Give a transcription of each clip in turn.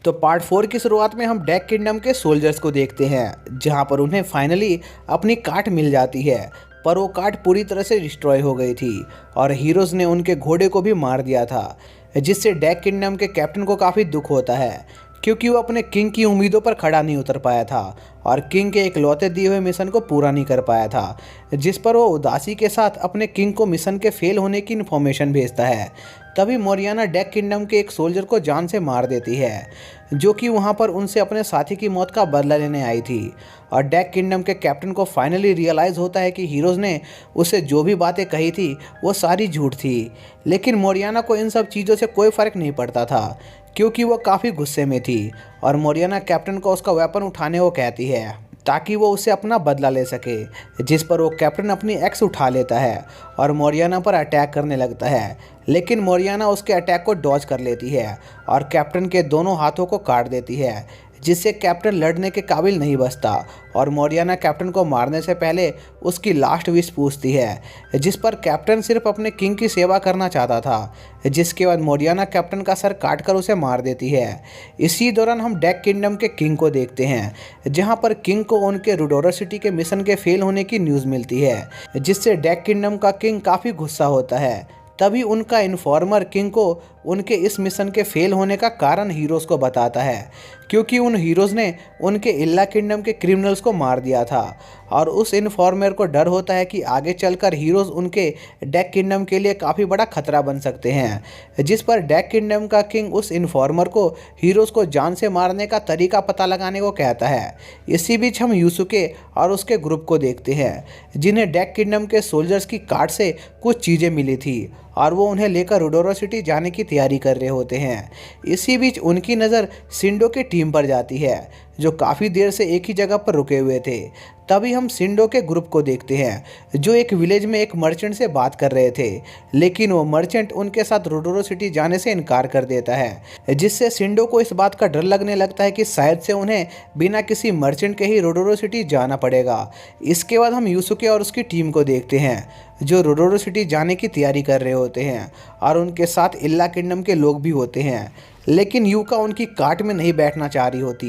तो पार्ट 4 की शुरुआत में हम डेक किंगडम के सोल्जर्स को देखते हैं, जहां पर उन्हें फाइनली अपनी कार्ट मिल जाती है। पर वो कार्ट पूरी तरह से डिस्ट्रॉय हो गई थी और हीरोज़ ने उनके घोड़े को भी मार दिया था, जिससे डेक किंगडम के कैप्टन को काफ़ी दुख होता है, क्योंकि वो अपने किंग की उम्मीदों पर खड़ा नहीं उतर पाया था और किंग के इकलौते दिए हुए मिशन को पूरा नहीं कर पाया था। जिस पर वो उदासी के साथ अपने किंग को मिशन के फेल होने की इन्फॉर्मेशन भेजता है। तभी मोरियाना डेक किंगडम के एक सोल्जर को जान से मार देती है, जो कि वहां पर उनसे अपने साथी की मौत का बदला लेने आई थी। और डेक किंगडम के कैप्टन को फाइनली रियलाइज़ होता है कि हीरोज़ ने उसे जो भी बातें कही थी वो सारी झूठ थी। लेकिन मोरियाना को इन सब चीज़ों से कोई फ़र्क नहीं पड़ता था, क्योंकि वो काफ़ी गुस्से में थी और मोरियाना कैप्टन को उसका वेपन उठाने को कहती है ताकि वो उससे अपना बदला ले सके। जिस पर वो कैप्टन अपनी एक्स उठा लेता है और मोरियाना पर अटैक करने लगता है, लेकिन मोरियाना उसके अटैक को डॉज कर लेती है और कैप्टन के दोनों हाथों को काट देती है, जिससे कैप्टन लड़ने के काबिल नहीं बचता और मोरियाना कैप्टन को मारने से पहले उसकी लास्ट विश पूछती है, जिस पर कैप्टन सिर्फ अपने किंग की सेवा करना चाहता था। जिसके बाद मोरियाना कैप्टन का सर काटकर उसे मार देती है। इसी दौरान हम डेक किंगडम के किंग को देखते हैं, जहां पर किंग को उनके रुडोरा सिटी के मिशन के फेल होने की न्यूज़ मिलती है, जिससे डेक किंगडम का किंग काफ़ी गुस्सा होता है। तभी उनका इन्फॉर्मर किंग को उनके इस मिशन के फेल होने का कारण हीरोज़ को बताता है, क्योंकि उन हीरोज़ ने उनके इल्ला किंगडम के क्रिमिनल्स को मार दिया था और उस इन्फॉर्मर को डर होता है कि आगे चलकर हीरोज़ उनके डेक किंगडम के लिए काफ़ी बड़ा खतरा बन सकते हैं। जिस पर डेक किंगडम का किंग उस इन्फॉर्मर को हीरोज़ को जान से मारने का तरीका पता लगाने को कहता है। इसी बीच हम यूसुके और उसके ग्रुप को देखते हैं, जिन्हें डेक किंगडम के सोल्जर्स की कार्ट से कुछ चीज़ें मिली थी और वो उन्हें लेकर रुडोरा सिटी जाने की तैयारी कर रहे होते हैं। इसी बीच उनकी नज़र सिंडो की टीम पर जाती है, जो काफ़ी देर से एक ही जगह पर रुके हुए थे। तभी हम सिंडो के ग्रुप को देखते हैं, जो एक विलेज में एक मर्चेंट से बात कर रहे थे, लेकिन वो मर्चेंट उनके साथ रुडोरा सिटी जाने से इनकार कर देता है, जिससे सिंडो को इस बात का डर लगने लगता है कि शायद से उन्हें बिना किसी मर्चेंट के ही रुडोरा सिटी जाना पड़ेगा। इसके बाद हम यूसुके और उसकी टीम को देखते हैं, जो रुडोरा सिटी जाने की तैयारी कर रहे होते हैं और उनके साथ इल्ला किंगडम के लोग भी होते हैं। लेकिन यूका उनकी कार्ट में नहीं बैठना चाह रही होती,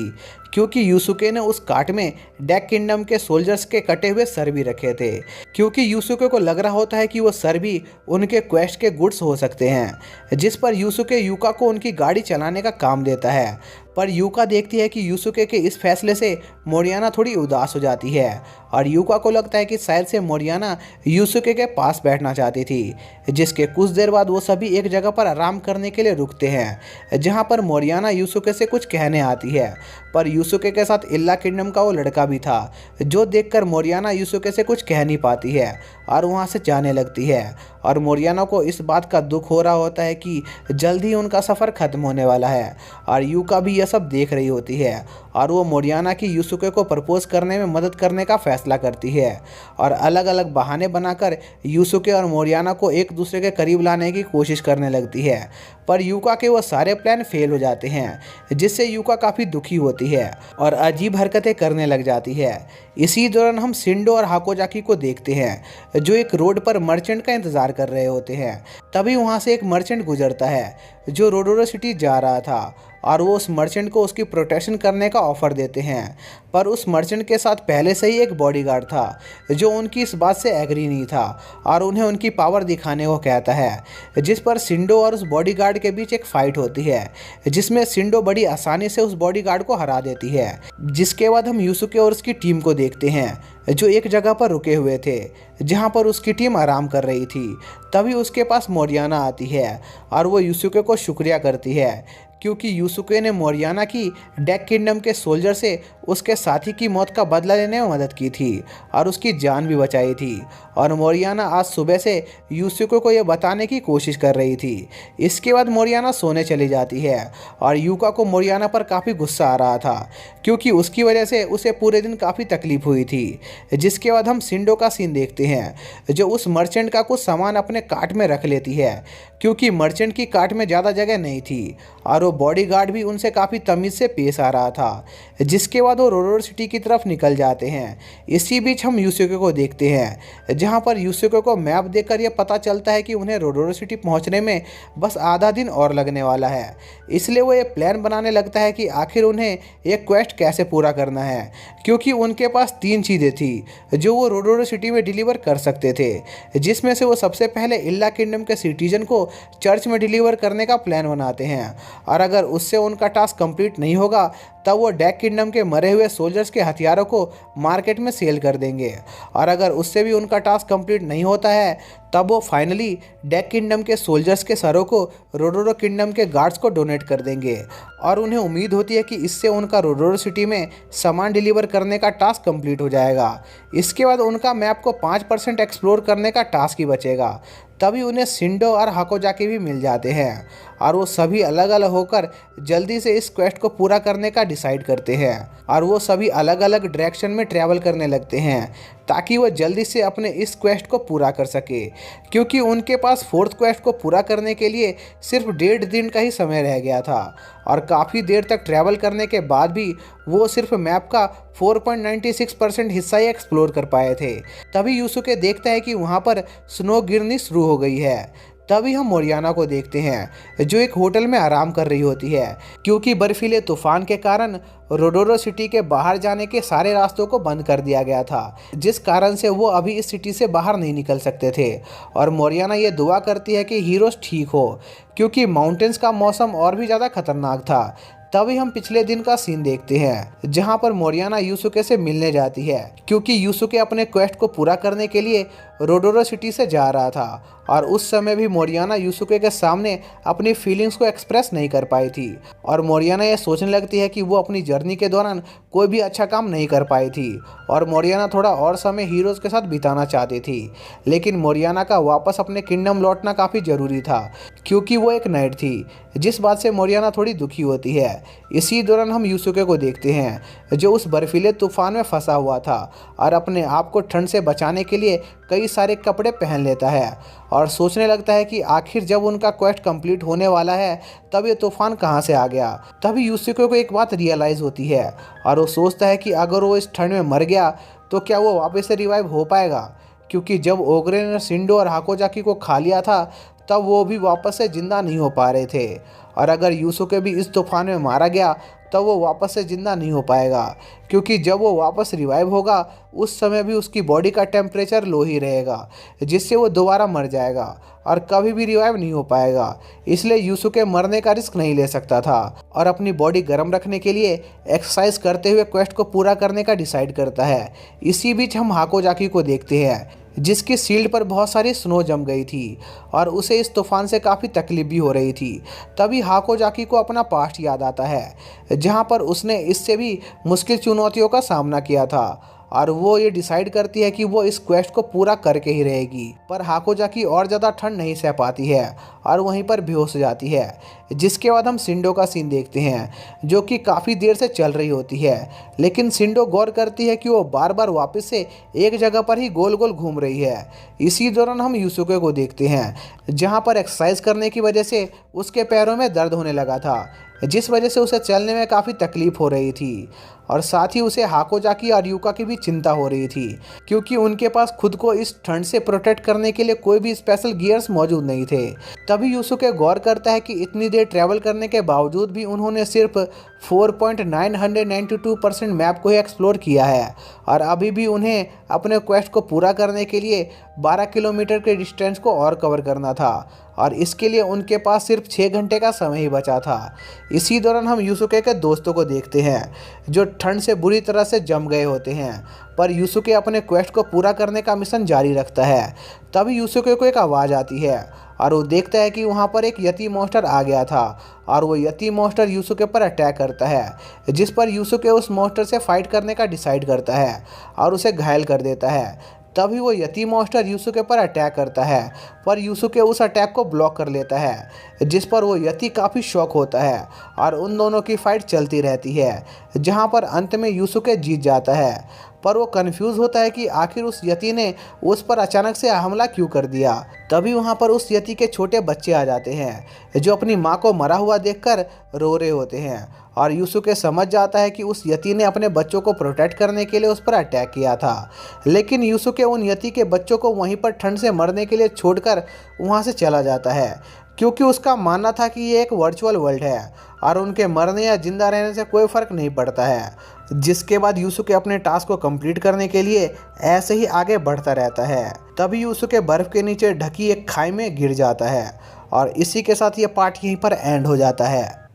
क्योंकि यूसुके ने उस कार्ट में डेक किंगडम के सोल्जर्स के कटे हुए सर भी रखे थे, क्योंकि यूसुके को लग रहा होता है कि वो सर भी उनके क्वेस्ट के गुड्स हो सकते हैं। जिस पर यूसुके यूका को उनकी गाड़ी चलाने का काम देता है, पर यूका देखती है कि यूसुके के इस फैसले से मोरियाना थोड़ी उदास हो जाती है और यूका को लगता है कि शायद से मोरियाना यूसुके के पास बैठना चाहती थी। जिसके कुछ देर बाद वो सभी एक जगह पर आराम करने के लिए रुकते हैं, जहां पर मोरियाना यूसुके से कुछ कहने आती है, पर यूसुके के साथ इल्ला किंगडम का वो लड़का भी था, जो देखकर मोरियाना यूसुके से कुछ कह नहीं पाती है और वहाँ से जाने लगती है। और मोरियाना को इस बात का दुख हो रहा होता है कि जल्द ही उनका सफ़र ख़त्म होने वाला है और यूका भी यह सब देख रही होती है और वो मोरियाना की यूसुके को प्रपोज करने में मदद करने का फैसला करती है और अलग अलग बहाने बनाकर यूसुके और मोरियाना को एक दूसरे के करीब लाने की कोशिश करने लगती है। पर यूका के वो सारे प्लान फेल हो जाते हैं, जिससे यूका काफ़ी दुखी होती है और अजीब हरकतें करने लग जाती है। इसी दौरान हम सिंडो और हाकोजाकी को देखते हैं, जो एक रोड पर मर्चेंट का इंतज़ार कर रहे होते हैं। तभी वहाँ से एक मर्चेंट गुजरता है, जो रुडोरा सिटी जा रहा था और वो उस मर्चेंट को उसकी प्रोटेक्शन करने का ऑफ़र देते हैं। पर उस मर्चेंट के साथ पहले से ही एक बॉडीगार्ड था, जो उनकी इस बात से एग्री नहीं था और उन्हें उनकी पावर दिखाने को कहता है। जिस पर सिंडो और उस बॉडीगार्ड के बीच एक फ़ाइट होती है, जिसमें सिंडो बड़ी आसानी से उस बॉडीगार्ड को हरा देती है। जिसके बाद हम यूसुके और उसकी टीम को देखते हैं, जो एक जगह पर रुके हुए थे, जहां पर उसकी टीम आराम कर रही थी। तभी उसके पास मोरियाना आती है और वो यूसुके को शुक्रिया करती है, क्योंकि यूसुके ने मोरियाना की डेक किंगडम के सोल्जर से उसके साथी की मौत का बदला लेने में मदद की थी और उसकी जान भी बचाई थी। और मोरियाना आज सुबह से यूसुके को यह बताने की कोशिश कर रही थी। इसके बाद मोरियाना सोने चली जाती है और यूका को मोरियाना पर काफ़ी गुस्सा आ रहा था, क्योंकि उसकी वजह से उसे पूरे दिन काफ़ी तकलीफ हुई थी। जिसके बाद हम सिंडो का सीन देखते हैं, जो उस मर्चेंट का कुछ सामान अपने कार्ट में रख लेती है, क्योंकि मर्चेंट की कार्ट में ज़्यादा जगह नहीं थी और वो बॉडीगार्ड भी उनसे काफ़ी तमीज़ से पेश आ रहा था। जिसके बाद बाद वो रोरोरो सिटी की तरफ निकल जाते हैं। इसी बीच हम यूसुके को देखते हैं, जहाँ पर यूसुके को मैप देखकर यह पता चलता है कि उन्हें रोरोरो सिटी पहुँचने में बस आधा दिन और लगने वाला है। इसलिए वो ये प्लान बनाने लगता है कि आखिर उन्हें एक क्वेस्ट कैसे पूरा करना है, क्योंकि उनके पास 3 चीज़ें थी जो वो रोरोरो सिटी में डिलीवर कर सकते थे, जिसमें से वो सबसे पहले इल्ला किंगडम के सिटीजन को चर्च में डिलीवर करने का प्लान बनाते हैं, और अगर उससे उनका टास्क कंप्लीट नहीं होगा तब वो डेक किंगडम के मरे हुए सोल्जर्स के हथियारों को मार्केट में सेल कर देंगे, और अगर उससे भी उनका टास्क कंप्लीट नहीं होता है तब वो फाइनली डेक किंगडम के सोल्जर्स के सरों को रोरोरो किंगडम के गार्ड्स को डोनेट कर देंगे। और उन्हें उम्मीद होती है कि इससे उनका रोरोरो सिटी में सामान डिलीवर करने का टास्क कंप्लीट हो जाएगा। इसके बाद उनका मैप को 5% एक्सप्लोर करने का टास्क ही बचेगा। तभी उन्हें शिंडो और हाकोजाकी भी मिल जाते हैं, और वो सभी अलग अलग होकर जल्दी से इस क्वेस्ट को पूरा करने का डिसाइड करते हैं, और वो सभी अलग अलग डायरेक्शन में ट्रैवल करने लगते हैं ताकि वो जल्दी से अपने इस क्वेस्ट को पूरा कर सके, क्योंकि उनके पास 4th क्वेस्ट को पूरा करने के लिए सिर्फ 1.5 दिन का ही समय रह गया था, और काफ़ी देर तक ट्रैवल करने के बाद भी वो सिर्फ मैप का 4.96% हिस्सा ही एक्सप्लोर कर पाए थे। तभी यूसुके देखता है कि वहाँ पर स्नो गिरनी शुरू हो गई है। तभी हम मोरियाना को देखते हैं, जो एक होटल में आराम कर रही होती है, क्योंकि बर्फीले तूफान के कारण रोरोरो सिटी के बाहर जाने के सारे रास्तों को बंद कर दिया गया था, जिस कारण से वो अभी इस सिटी से बाहर नहीं निकल सकते थे। और मोरियाना ये दुआ करती है कि हीरोज ठीक हो, क्योंकि माउंटेन्स का मौसम और भी ज़्यादा खतरनाक था। तभी हम पिछले दिन का सीन देखते हैं, जहां पर मोरियाना यूसुके से मिलने जाती है, क्योंकि यूसुके अपने क्वेस्ट को पूरा करने के लिए रोडोरो सिटी से जा रहा था, और उस समय भी मोरियाना यूसुके के सामने अपनी फीलिंग्स को एक्सप्रेस नहीं कर पाई थी। और मोरियाना ये सोचने लगती है कि वो अपनी जर्नी के दौरान कोई भी अच्छा काम नहीं कर पाई थी, और मोरियाना थोड़ा और समय हीरोज़ के साथ बिताना चाहती थी। लेकिन मोरियाना का वापस अपने किंगडम लौटना काफ़ी ज़रूरी था, क्योंकि वो एक नाइट थी, जिस बात से मोरियाना थोड़ी दुखी होती है। इसी दौरान हम यूसुके को देखते हैं, जो उस बर्फीले तूफान में फंसा हुआ था और अपने आप को ठंड से बचाने के लिए कई सारे कपड़े पहन लेता है, और सोचने लगता है कि आखिर जब उनका क्वेस्ट कंप्लीट होने वाला है तब ये तूफान कहाँ से आ गया। तभी यूसुके को एक बात रियलाइज़ होती है, और वो सोचता है कि अगर वो इस ठंड में मर गया तो क्या वो वापस से रिवाइव हो पाएगा, क्योंकि जब ओगरे ने शिंडो और हाकोजाकी को खा लिया था तब वो भी वापस से ज़िंदा नहीं हो पा रहे थे, और अगर यूसुके भी इस तूफान में मारा गया तब वो वापस से ज़िंदा नहीं हो पाएगा, क्योंकि जब वो वापस रिवाइव होगा उस समय भी उसकी बॉडी का टेम्परेचर लो ही रहेगा, जिससे वो दोबारा मर जाएगा और कभी भी रिवाइव नहीं हो पाएगा। इसलिए यूसुके मरने का रिस्क नहीं ले सकता था, और अपनी बॉडी गर्म रखने के लिए एक्सरसाइज करते हुए क्वेस्ट को पूरा करने का डिसाइड करता है। इसी बीच हम हाकोजाकी को देखते हैं, जिसकी शील्ड पर बहुत सारी स्नो जम गई थी और उसे इस तूफान से काफ़ी तकलीफ भी हो रही थी। तभी हाकोजाकी को अपना पास्ट याद आता है, जहां पर उसने इससे भी मुश्किल चुनौतियों का सामना किया था, और वो ये डिसाइड करती है कि वो इस क्वेस्ट को पूरा करके ही रहेगी। पर हाकोजाकी और ज़्यादा ठंड नहीं सह पाती है और वहीं पर बेहोश हो जाती है, जिसके बाद हम शिंडो का सीन देखते हैं, जो कि काफ़ी देर से चल रही होती है। लेकिन शिंडो गौर करती है कि वो बार बार वापस से एक जगह पर ही गोल गोल घूम रही है। इसी दौरान हम यूसुके को देखते हैं, जहाँ पर एक्सरसाइज करने की वजह से उसके पैरों में दर्द होने लगा था, जिस वजह से उसे चलने में काफ़ी तकलीफ हो रही थी, और साथ ही उसे हाकोजाकी और यूका की भी चिंता हो रही थी, क्योंकि उनके पास खुद को इस ठंड से प्रोटेक्ट करने के लिए कोई भी स्पेशल गियर्स मौजूद नहीं थे। तभी यूसुके गौर करता है कि इतनी देर ट्रैवल करने के बावजूद भी उन्होंने सिर्फ 4.992% मैप को ही एक्सप्लोर किया है, और अभी भी उन्हें अपने क्वेस्ट को पूरा करने के लिए 12 किलोमीटर के डिस्टेंस को और कवर करना था, और इसके लिए उनके पास सिर्फ 6 घंटे का समय ही बचा था। इसी दौरान हम यूसुके के दोस्तों को देखते हैं, जो ठंड से बुरी तरह से जम गए होते हैं, पर यूसुके अपने क्वेस्ट को पूरा करने का मिशन जारी रखता है। तभी यूसुके को एक आवाज़ आती है, और वो देखता है कि वहाँ पर एक यती मॉन्स्टर आ गया था, और वो यती मॉन्स्टर यूसुके पर अटैक करता है, जिस पर यूसुके उस मॉन्स्टर से फाइट करने का डिसाइड करता है और उसे घायल कर देता है। तभी वो यती मॉन्स्टर यूसुके पर अटैक करता है, पर यूसुके उस अटैक को ब्लॉक कर लेता है, जिस पर वो यती काफ़ी शॉक होता है, और उन दोनों की फाइट चलती रहती है, जहां पर अंत में यूसुके जीत जाता है। पर वो कंफ्यूज होता है कि आखिर उस यती ने उस पर अचानक से हमला क्यों कर दिया। तभी वहाँ पर उस यती के छोटे बच्चे आ जाते हैं, जो अपनी माँ को मरा हुआ देखकर रो रहे होते हैं, और यूसुके समझ जाता है कि उस यति ने अपने बच्चों को प्रोटेक्ट करने के लिए उस पर अटैक किया था। लेकिन यूसुके उन यति के बच्चों को वहीं पर ठंड से मरने के लिए छोड़कर वहां से चला जाता है, क्योंकि उसका मानना था कि ये एक वर्चुअल वर्ल्ड है और उनके मरने या जिंदा रहने से कोई फर्क नहीं पड़ता है। जिसके बाद यूसुके अपने टास्क को कंप्लीट करने के लिए ऐसे ही आगे बढ़ता रहता है। तभी यूसुके बर्फ के नीचे ढकी एक खाई में गिर जाता है और इसी के साथ ये पार्ट यहीं पर एंड हो जाता है।